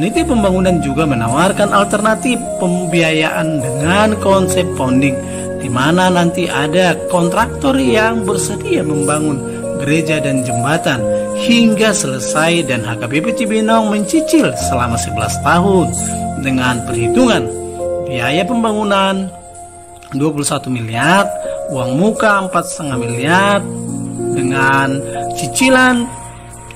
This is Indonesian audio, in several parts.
Panitia pembangunan juga menawarkan alternatif pembiayaan dengan konsep founding, di mana nanti ada kontraktor yang bersedia membangun gereja dan jembatan hingga selesai, dan HKBP Cibinong mencicil selama 11 tahun dengan perhitungan biaya pembangunan 21 miliar, uang muka 4,5 miliar, dengan cicilan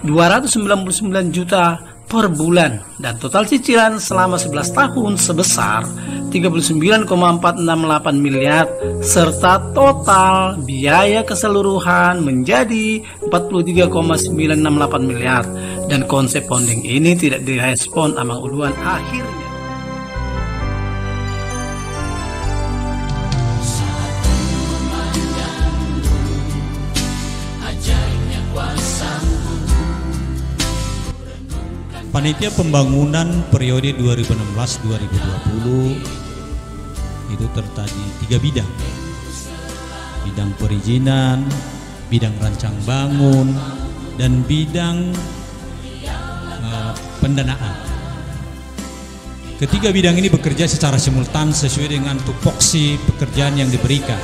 299 juta per bulan, dan total cicilan selama 11 tahun sebesar 39,468 miliar, serta total biaya keseluruhan menjadi 43,968 miliar. Dan konsep founding ini tidak direspon Amang Uluan akhirnya. Panitia pembangunan periode 2016-2020 itu tertadi 3 bidang. Bidang perizinan, bidang rancang bangun, dan bidang pendanaan. Ketiga bidang ini bekerja secara simultan sesuai dengan tupoksi pekerjaan yang diberikan.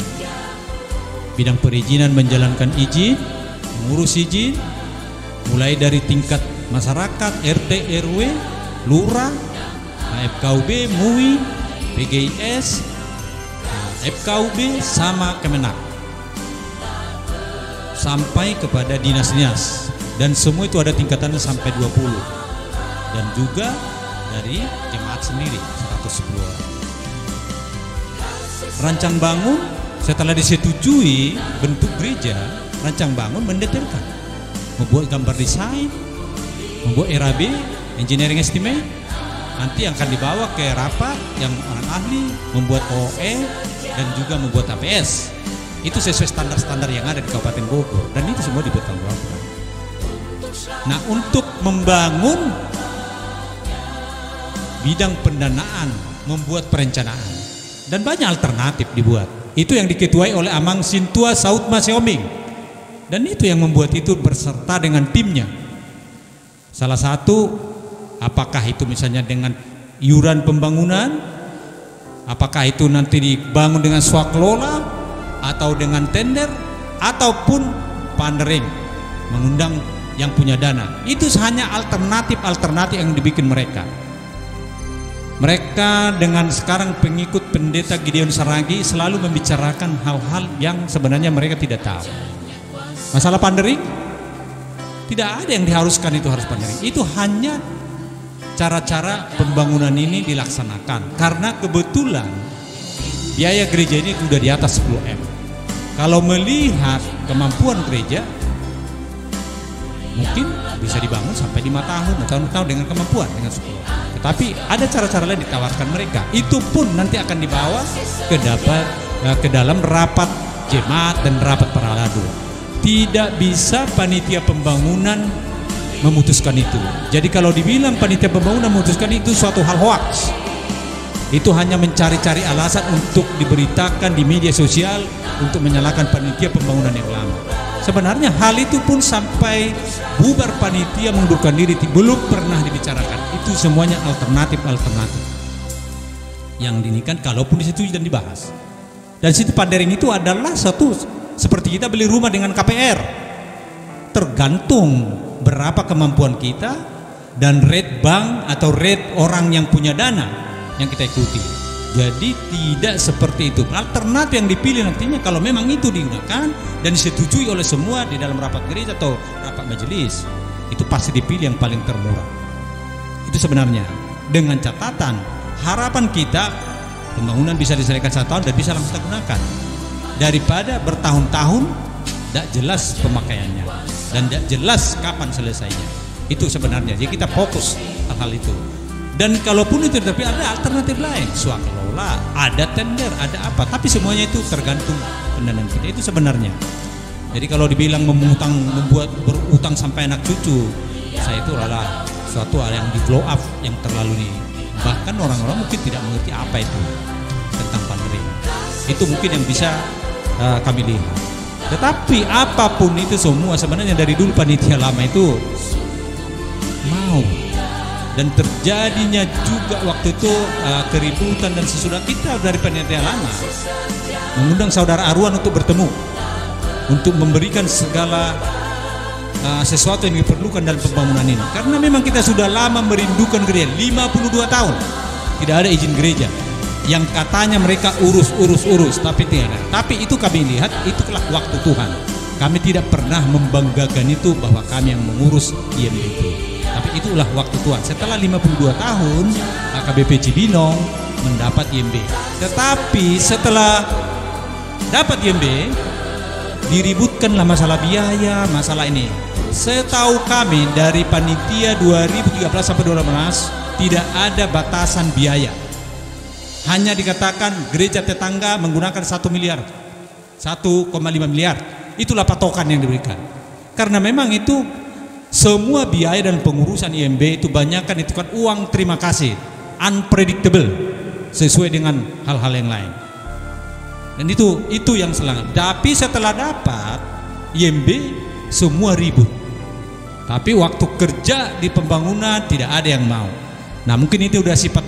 Bidang perizinan menjalankan izin, mengurus izin, mulai dari tingkat masyarakat, RT, RW, Lurah, FKUB, MUI, PGIS, FKUB, sama Kemenak, sampai kepada dinas-dinas, dan semua itu ada tingkatannya sampai 20, dan juga dari jemaat sendiri 110 orang. Rancang bangun setelah disetujui bentuk gereja, rancang bangun mendetailkan, membuat gambar desain, membuat RAB, engineering estimate, nanti akan dibawa ke rapat yang orang ahli, membuat OE, dan juga membuat APS. Itu sesuai standar-standar yang ada di Kabupaten Bogor, dan itu semua dipertanggungjawabkan. Nah, untuk membangun bidang pendanaan, membuat perencanaan, dan banyak alternatif dibuat. Itu yang diketuai oleh Amang Sintua Saud Maseoming, dan itu yang membuat itu berserta dengan timnya. Salah satu, apakah itu misalnya dengan iuran pembangunan, apakah itu nanti dibangun dengan swakelola atau dengan tender, ataupun funding, mengundang yang punya dana. Itu hanya alternatif-alternatif yang dibikin mereka. Mereka dengan sekarang pengikut pendeta Gideon Saragi selalu membicarakan hal-hal yang sebenarnya mereka tidak tahu. Masalah funding, tidak ada yang diharuskan itu harus pandering. Itu hanya cara-cara pembangunan ini dilaksanakan. Karena kebetulan biaya gereja ini sudah di atas 10 M. Kalau melihat kemampuan gereja, mungkin bisa dibangun sampai 5 tahun atau 6 tahun dengan kemampuan, dengan 10. Tetapi ada cara-cara lain ditawarkan mereka. Itu pun nanti akan dibawa ke dalam rapat jemaat dan rapat para ladu. Tidak bisa panitia pembangunan memutuskan itu. Jadi kalau dibilang panitia pembangunan memutuskan itu suatu hal hoax. Itu hanya mencari-cari alasan untuk diberitakan di media sosial untuk menyalahkan panitia pembangunan yang lama. Sebenarnya hal itu pun sampai bubar panitia mengundurkan diri belum pernah dibicarakan. Itu semuanya alternatif yang diinginkan kalaupun disetujui dan dibahas. Dan situ pandering itu adalah satu seperti kita beli rumah dengan KPR, tergantung berapa kemampuan kita dan rate bank atau rate orang yang punya dana yang kita ikuti. Jadi tidak seperti itu. Alternatif yang dipilih nantinya kalau memang itu digunakan dan disetujui oleh semua di dalam rapat gereja atau rapat majelis, itu pasti dipilih yang paling termurah. Itu sebenarnya dengan catatan harapan kita pembangunan bisa diselesaikan 1 tahun dan bisa langsung kita gunakan, daripada bertahun-tahun tidak jelas pemakaiannya dan tidak jelas kapan selesainya. Itu sebenarnya. Jadi kita fokus hal itu. Dan kalaupun itu tapi ada alternatif lain, swakelola, ada tender, ada apa. Tapi semuanya itu tergantung pendanaan kita. Itu sebenarnya. Jadi kalau dibilang membuat berutang sampai anak cucu, saya itu adalah suatu hal yang di blow up yang terlalu nih. Bahkan orang-orang mungkin tidak mengerti apa itu tentang pandemi. Itu mungkin yang bisa kami lihat. Tetapi apapun itu semua sebenarnya dari dulu panitia lama itu mau dan terjadinya juga waktu itu keributan, dan sesudah kita dari panitia lama mengundang saudara Arwan untuk bertemu, untuk memberikan segala sesuatu yang diperlukan dalam pembangunan ini, karena memang kita sudah lama merindukan gereja. 52 tahun tidak ada izin gereja, yang katanya mereka urus, tapi tidak. Tapi itu kami lihat, itulah waktu Tuhan. Kami tidak pernah membanggakan itu bahwa kami yang mengurus IMB itu, tapi itulah waktu Tuhan. Setelah 52 tahun AKBP Cibinong mendapat IMB, tetapi setelah dapat IMB diributkanlah masalah biaya, masalah ini. Setahu kami dari panitia 2013 sampai 2015 tidak ada batasan biaya. Hanya dikatakan gereja tetangga menggunakan 1 miliar, 1,5 miliar. Itulah patokan yang diberikan. Karena memang itu semua biaya dan pengurusan IMB itu banyakkan itu kan uang terima kasih, unpredictable, sesuai dengan hal-hal yang lain. Dan itu yang selang. Tapi setelah dapat IMB semua ribut. Tapi waktu kerja di pembangunan tidak ada yang mau. Nah, mungkin itu udah sifat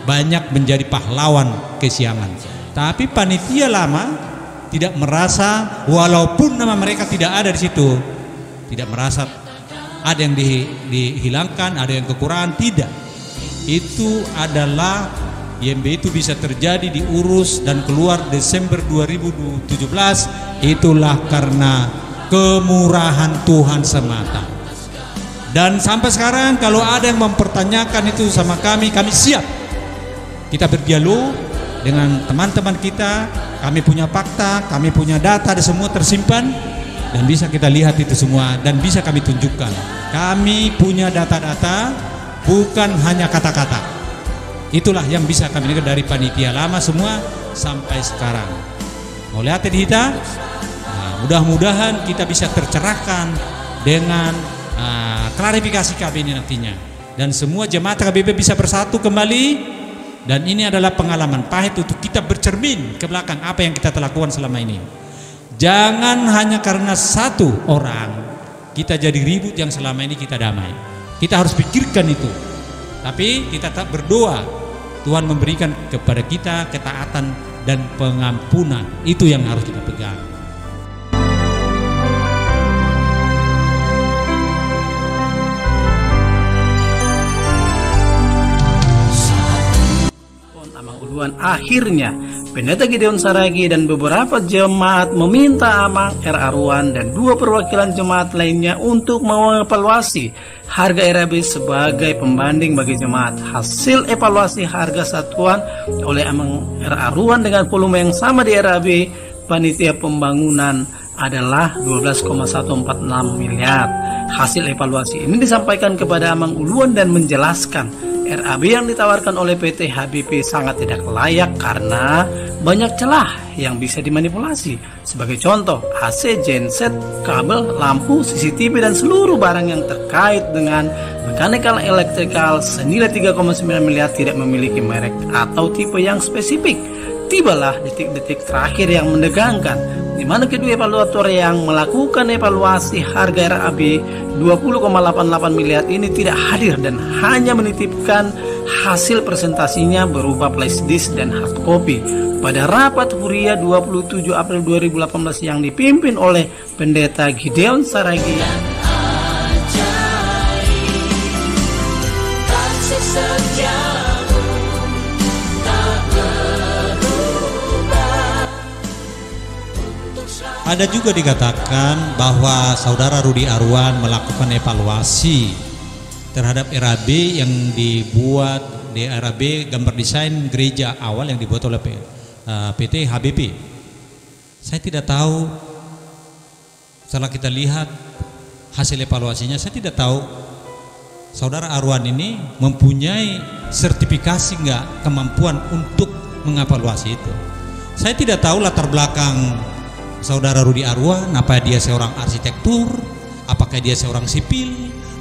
banyak menjadi pahlawan kesiangan. Tapi panitia lama tidak merasa, walaupun nama mereka tidak ada di situ, tidak merasa ada yang dihilangkan, ada yang kekurangan, tidak. Itu adalah IMB itu bisa terjadi, diurus dan keluar Desember 2017. Itulah karena kemurahan Tuhan semata. Dan sampai sekarang kalau ada yang mempertanyakan itu sama kami siap. Kita berdialog dengan teman-teman kita, kami punya fakta, kami punya data, ada semua tersimpan dan bisa kita lihat itu semua dan bisa kami tunjukkan. Kami punya data-data, bukan hanya kata-kata. Itulah yang bisa kami lihat dari panitia lama semua sampai sekarang. Mau lihat di kita? Nah, mudah-mudahan kita bisa tercerahkan dengan klarifikasi kami ini nantinya, dan semua jemaat KBP bisa bersatu kembali. Dan ini adalah pengalaman pahit untuk kita bercermin ke belakang apa yang kita telah lakukan selama ini. Jangan hanya karena satu orang kita jadi ribut yang selama ini kita damai. Kita harus pikirkan itu. Tapi kita tetap berdoa Tuhan memberikan kepada kita ketaatan dan pengampunan. Itu yang harus kita pegang. Akhirnya Pendeta Gideon Saragi dan beberapa jemaat meminta Amang R. Arwan dan 2 perwakilan jemaat lainnya untuk mengevaluasi harga RAB sebagai pembanding bagi jemaat. Hasil evaluasi harga satuan oleh Amang R. Arwan dengan volume yang sama di RAB panitia pembangunan adalah 12,146 miliar. Hasil evaluasi ini disampaikan kepada Amang Uluan dan menjelaskan RAB yang ditawarkan oleh PT HBP sangat tidak layak karena banyak celah yang bisa dimanipulasi. Sebagai contoh, AC, genset, kabel, lampu, CCTV dan seluruh barang yang terkait dengan mechanical elektrikal senilai 3,9 miliar tidak memiliki merek atau tipe yang spesifik. Tibalah detik-detik terakhir yang menegangkan, di mana kedua evaluator yang melakukan evaluasi harga RAB 20,88 miliar ini tidak hadir dan hanya menitipkan hasil presentasinya berupa flash disk dan hard copy pada rapat Huria 27 April 2018 yang dipimpin oleh Pendeta Gideon Saragi. Ada juga dikatakan bahwa saudara Rudi Arwan melakukan evaluasi terhadap RAB yang dibuat di RAB gambar desain gereja awal yang dibuat oleh PT HBP. Saya tidak tahu, setelah kita lihat hasil evaluasinya, saya tidak tahu saudara Arwan ini mempunyai sertifikasi enggak kemampuan untuk mengevaluasi itu. Saya tidak tahu latar belakang saudara Rudi Arwan, apa dia seorang arsitektur, apakah dia seorang sipil,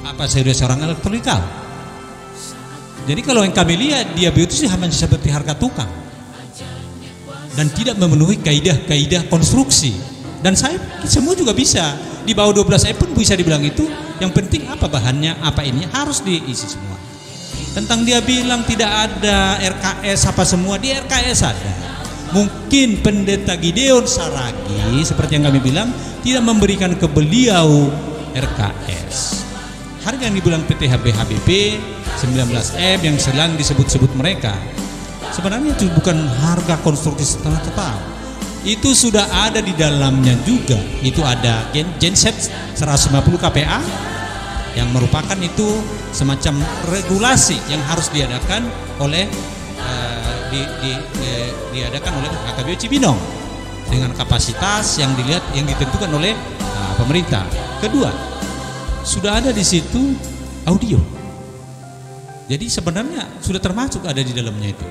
apa dia seorang elektronikal. Jadi kalau yang kami lihat dia itu sih hanya seperti harga tukang dan tidak memenuhi kaidah-kaidah konstruksi. Dan saya semua juga bisa di bawah 12 pun bisa dibilang itu. Yang penting apa bahannya, apa ini harus diisi semua. Tentang dia bilang tidak ada RKS apa semua, di RKS ada. Mungkin Pendeta Gideon Saragi seperti yang kami bilang tidak memberikan ke beliau RKS. Harga yang dibilang PTHB HBP 19M yang sering disebut-sebut mereka, sebenarnya itu bukan harga konstruksi setengah total. Itu sudah ada di dalamnya juga. Itu ada genset 150 kPa yang merupakan itu semacam regulasi yang harus diadakan oleh diadakan oleh HKBP Cibinong dengan kapasitas yang ditentukan oleh pemerintah. Kedua, sudah ada di situ audio. Jadi sebenarnya sudah termasuk ada di dalamnya itu.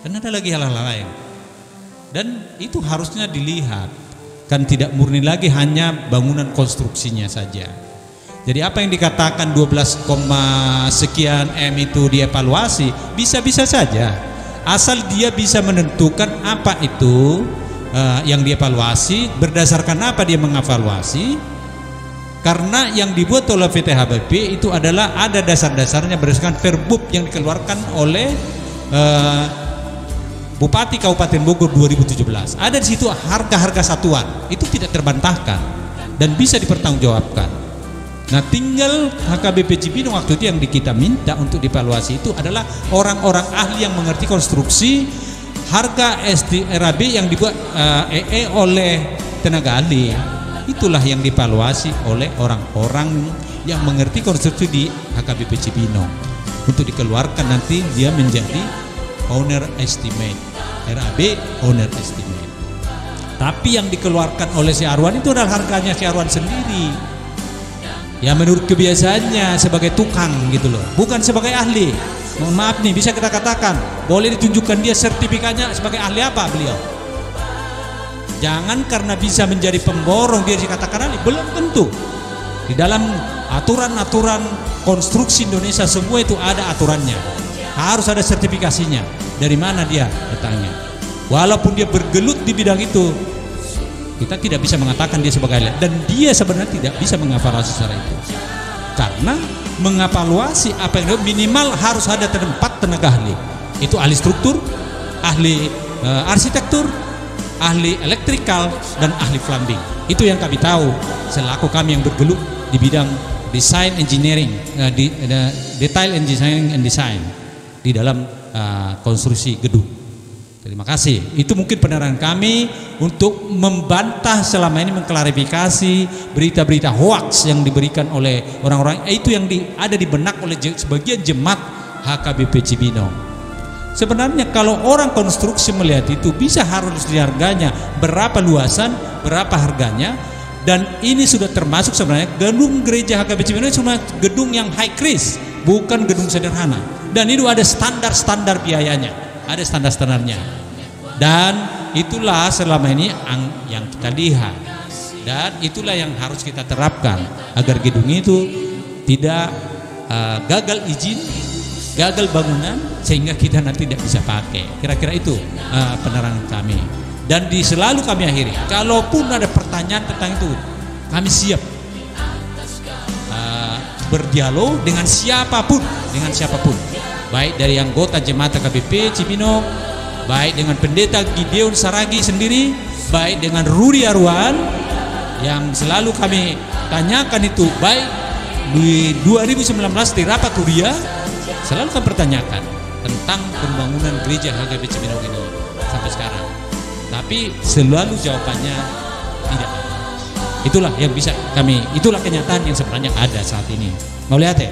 Dan ada lagi hal-hal lain. Dan itu harusnya dilihat, kan tidak murni lagi hanya bangunan konstruksinya saja. Jadi apa yang dikatakan 12, sekian M itu dievaluasi, bisa-bisa saja. Asal dia bisa menentukan apa itu yang dievaluasi, berdasarkan apa dia mengevaluasi. Karena yang dibuat oleh PTHBP itu adalah ada dasar-dasarnya berdasarkan Perbub yang dikeluarkan oleh Bupati Kabupaten Bogor 2017. Ada di situ harga-harga satuan, itu tidak terbantahkan dan bisa dipertanggungjawabkan. Nah, tinggal HKBP Cibinong waktu itu yang kita minta untuk dievaluasi itu adalah orang-orang ahli yang mengerti konstruksi. Harga RAB yang dibuat oleh tenaga ahli, itulah yang dievaluasi oleh orang-orang yang mengerti konstruksi di HKBP Cibinong untuk dikeluarkan nanti dia menjadi owner estimate, RAB owner estimate. Tapi yang dikeluarkan oleh si Arwan itu adalah harganya si Arwan sendiri. Ya menurut kebiasaannya sebagai tukang gitu loh, bukan sebagai ahli. Mohon maaf nih, bisa kita katakan boleh ditunjukkan dia sertifikatnya sebagai ahli apa beliau. Jangan karena bisa menjadi pemborong dia dikatakan ahli, belum tentu. Di dalam aturan-aturan konstruksi Indonesia semua itu ada aturannya, harus ada sertifikasinya. Dari mana dia datangnya? Walaupun dia bergelut di bidang itu, kita tidak bisa mengatakan dia sebagai ahli, dan dia sebenarnya tidak bisa mengevaluasi secara itu. Karena mengevaluasi apa yang minimal harus ada tempat tenaga ahli. Itu ahli struktur, ahli arsitektur, ahli elektrikal, dan ahli plumbing. Itu yang kami tahu selaku kami yang bergelut di bidang design engineering, detail engineering and design di dalam konstruksi gedung. Terima kasih. Itu mungkin penerangan kami untuk membantah selama ini, mengklarifikasi berita-berita hoaks yang diberikan oleh orang-orang itu yang ada di benak oleh sebagian jemaat HKBP Cibinong. Sebenarnya kalau orang konstruksi melihat itu bisa harus diharganya berapa luasan, berapa harganya, dan ini sudah termasuk sebenarnya gedung gereja HKBP Cibinong cuma gedung yang high rise, bukan gedung sederhana. Dan itu ada standar-standar biayanya, ada standar-standarnya, dan itulah selama ini yang kita lihat, dan itulah yang harus kita terapkan agar gedung itu tidak gagal izin, gagal bangunan, sehingga kita nanti tidak bisa pakai. Kira-kira itu penerangan kami, dan selalu kami akhiri, kalaupun ada pertanyaan tentang itu, kami siap berdialog dengan siapapun, baik dari anggota jemaat HKBP Cibinong, baik dengan Pendeta Gideon Saragi sendiri, baik dengan Rudi Arwan yang selalu kami tanyakan itu, baik di 2019 di rapat Huria selalu kami pertanyakan tentang pembangunan gereja HKBP Cibinong ini sampai sekarang, tapi selalu jawabannya tidak ada. Itulah yang bisa kami, itulah kenyataan yang sebenarnya ada saat ini. Mau lihat ya?